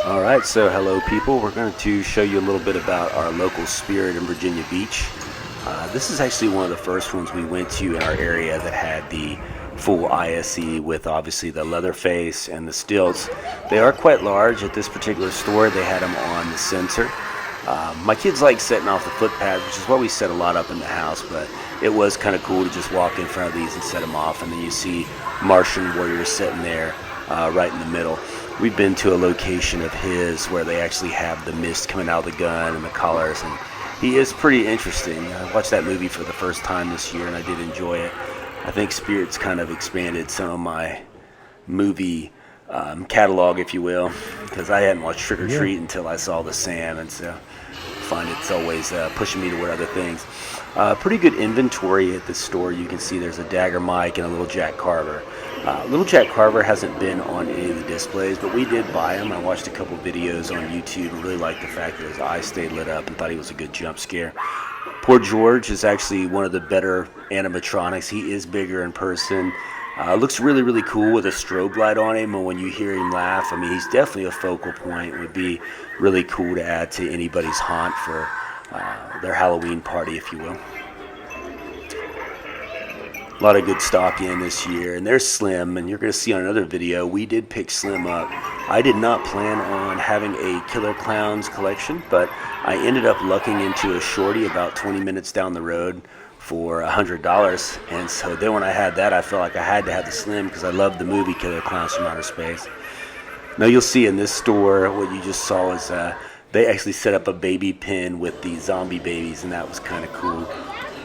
All right, so hello people. We're going to show you a little bit about our local spirit in Virginia Beach. This is actually one of the first ones we went to in our area that had the full ISE with obviously the Leatherface and the stilts. They are quite large. At this particular store, they had them on the sensor. My kids like setting off the footpath, which is why we set a lot up in the house, but it was kind of cool to just walk in front of these and set them off, and then you see Martian warriors sitting there right in the middle. We've been to a location of his where they actually have the mist coming out of the gun and the colors, and he is pretty interesting. I watched that movie for the first time this year, and I did enjoy it. I think Spirit's kind of expanded some of my movie catalog, if you will, because I hadn't watched Trick or Treat until I saw The Sam, and so I find it's always pushing me toward other things. Pretty good inventory at this store. You can see there's a Dagger Mike and a little Jack Carver. Little Jack Carver hasn't been on any of the displays, but we did buy him. I watched a couple videos on YouTube and really liked the fact that his eyes stayed lit up and thought he was a good jump scare. Poor George is actually one of the better animatronics. He is bigger in person. Looks really, really cool with a strobe light on him, and when you hear him laugh, I mean, he's definitely a focal point. It would be really cool to add to anybody's haunt for their Halloween party, if you will. A lot of good stock in this year, and there's Slim, and you're going to see on another video, we did pick Slim up. I did not plan on having a Killer Clowns collection, but I ended up lucking into a shorty about 20 minutes down the road for $100, and so then when I had that, I felt like I had to have the Slim because I loved the movie Killer Clowns from Outer Space. Now you'll see in this store, what you just saw is they actually set up a baby pen with the zombie babies, and that was kind of cool.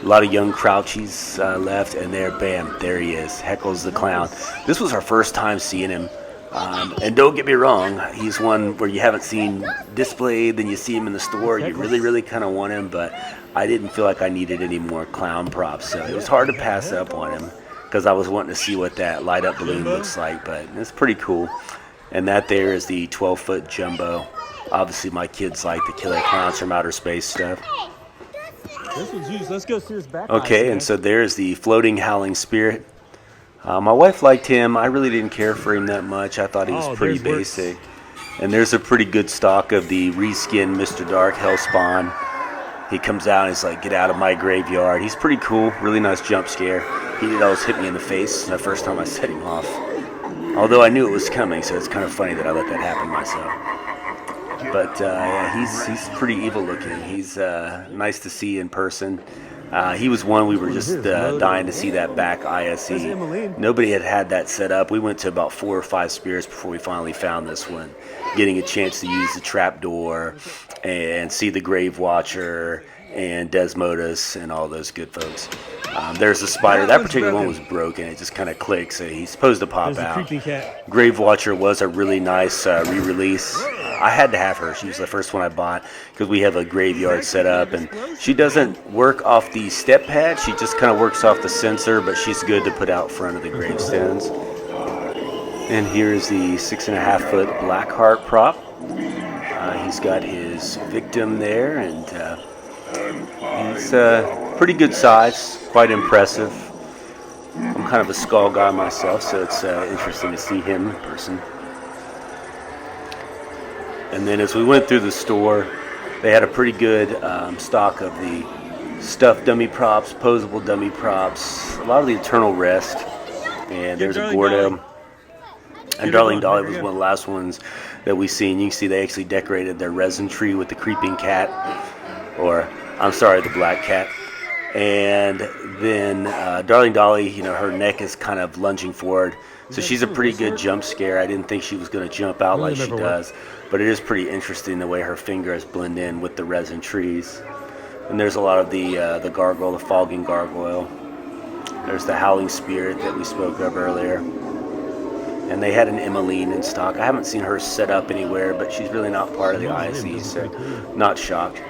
A lot of young Crouchies left, and there he is, Heckles the Clown. This was our first time seeing him, and don't get me wrong, he's one where you haven't seen displayed, then you see him in the store, you really, really kind of want him, but I didn't feel like I needed any more clown props, so it was hard to pass up on him, because I was wanting to see what that light-up balloon looks like, but it's pretty cool. And that there is the 12-foot jumbo. Obviously, my kids like the Killer Clowns from Outer Space stuff. This one's used. Let's go see his back. Okay, and so there's the floating Howling Spirit. My wife liked him. I really didn't care for him that much. I thought he was pretty basic. And there's a pretty good stock of the reskinned Mr. Dark Hellspawn. He comes out and he's like, "Get out of my graveyard." He's pretty cool. Really nice jump scare. He did always hit me in the face the first time I set him off. Although I knew it was coming, so it's kind of funny that I let that happen myself. But yeah, he's pretty evil looking. He's nice to see in person. He was one we were just dying to see that back ISE. Nobody had that set up. We went to about 4 or 5 spirits before we finally found this one. Getting a chance to use the trapdoor and see the Grave Watcher and Desmodus and all those good folks. There's the spider. That particular one was broken. It just kind of clicks. So he's supposed to pop out. Grave Watcher was a really nice re-release. I had to have her. She was the first one I bought because we have a graveyard set up, and she doesn't work off the step pad. She just kind of works off the sensor, but she's good to put out front of the gravestones. And here's the 6.5-foot Blackheart prop. He's got his victim there, and he's pretty good size, quite impressive. I'm kind of a skull guy myself, so it's interesting to see him in person. And then as we went through the store, they had a pretty good stock of the stuffed dummy props, posable dummy props, a lot of the Eternal Rest, and there's a Gordo. And Darling Dolly was one of the last ones that we seen. You can see they actually decorated their resin tree with the creeping cat, or I'm sorry, the black cat. And then Darling Dolly, you know, her neck is kind of lunging forward, so she's a pretty good jump scare. I didn't think she was going to jump out like she does, but it is pretty interesting the way her fingers blend in with the resin trees. And there's a lot of the gargoyle, the fogging gargoyle. There's the Howling Spirit that we spoke of earlier. And they had an Emmeline in stock. I haven't seen her set up anywhere, but she's really not part of the ISE, so not shocked.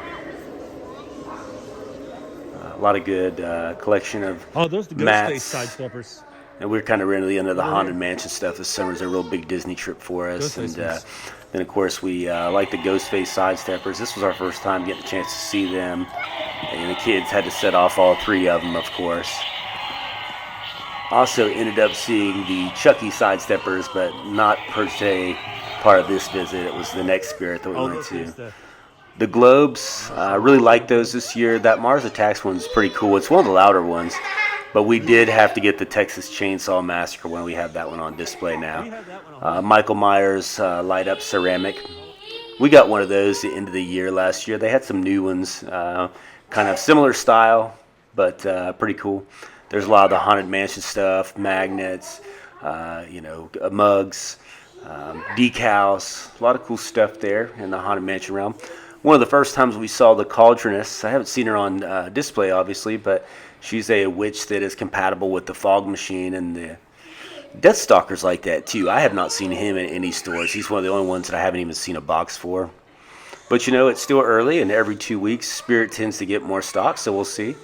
A lot of good collection of those the mats. Ghostface sidesteppers. And we're kind of into the end of the Haunted Mansion stuff. This summer's a real big Disney trip for us. And then, of course, we like the Ghostface sidesteppers. This was our first time getting a chance to see them. And the kids had to set off all 3 of them, of course. Also ended up seeing the Chucky sidesteppers, but not per se part of this visit. It was the next spirit that we went to. The globes, I really like those this year. That Mars Attacks one's pretty cool. It's one of the louder ones, but we did have to get the Texas Chainsaw Massacre one. We have that one on display now. Michael Myers light up ceramic. We got one of those at the end of the year last year. They had some new ones, kind of similar style, but pretty cool. There's a lot of the Haunted Mansion stuff, magnets, mugs, decals, a lot of cool stuff there in the Haunted Mansion realm. One of the first times we saw the Cauldroness, I haven't seen her on display, obviously, but she's a witch that is compatible with the Fog Machine, and the Deathstalker's like that, too. I have not seen him in any stores. He's one of the only ones that I haven't even seen a box for. But, it's still early, and every 2 weeks, Spirit tends to get more stock, so we'll see.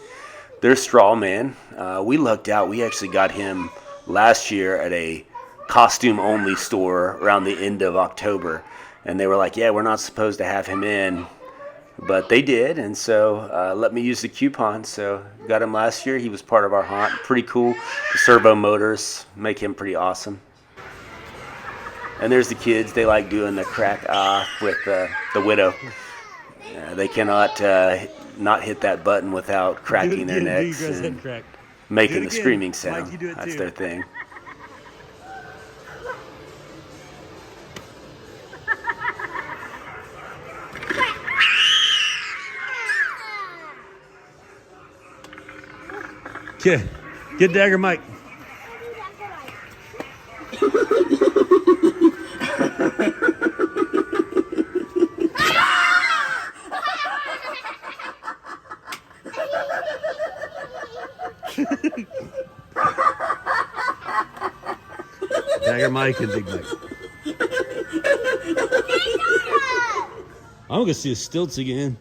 There's Straw Man. We lucked out. We actually got him last year at a costume-only store around the end of October. And they were like, yeah, we're not supposed to have him in. But they did, and so let me use the coupon. So got him last year. He was part of our haunt. Pretty cool. The servo motors make him pretty awesome. And there's the kids. They like doing the crack with the Widow. They cannot not hit that button without cracking their necks and making the screaming sound. Mike, that's their thing. Okay, get Dagger Mike. Dagger Mike and Big Mike. I'm gonna see his stilts again.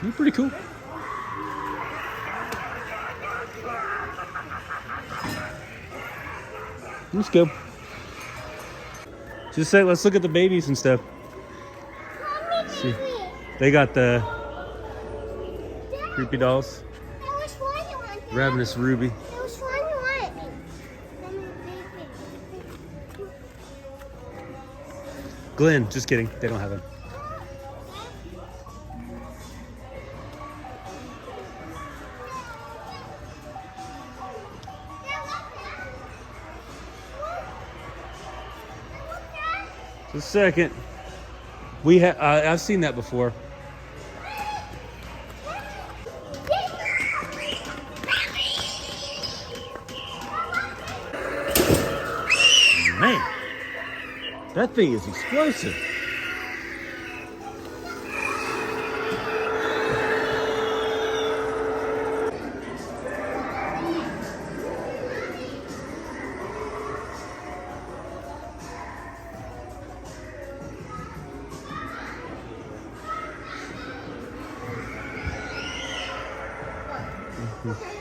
You're pretty cool. Let's go. Just say, let's look at the babies and stuff. See, they got the creepy dolls. Ravenous Ruby. Glenn, just kidding. They don't have him. Just a second. I've seen that before. Man, that thing is explosive. Mm-hmm.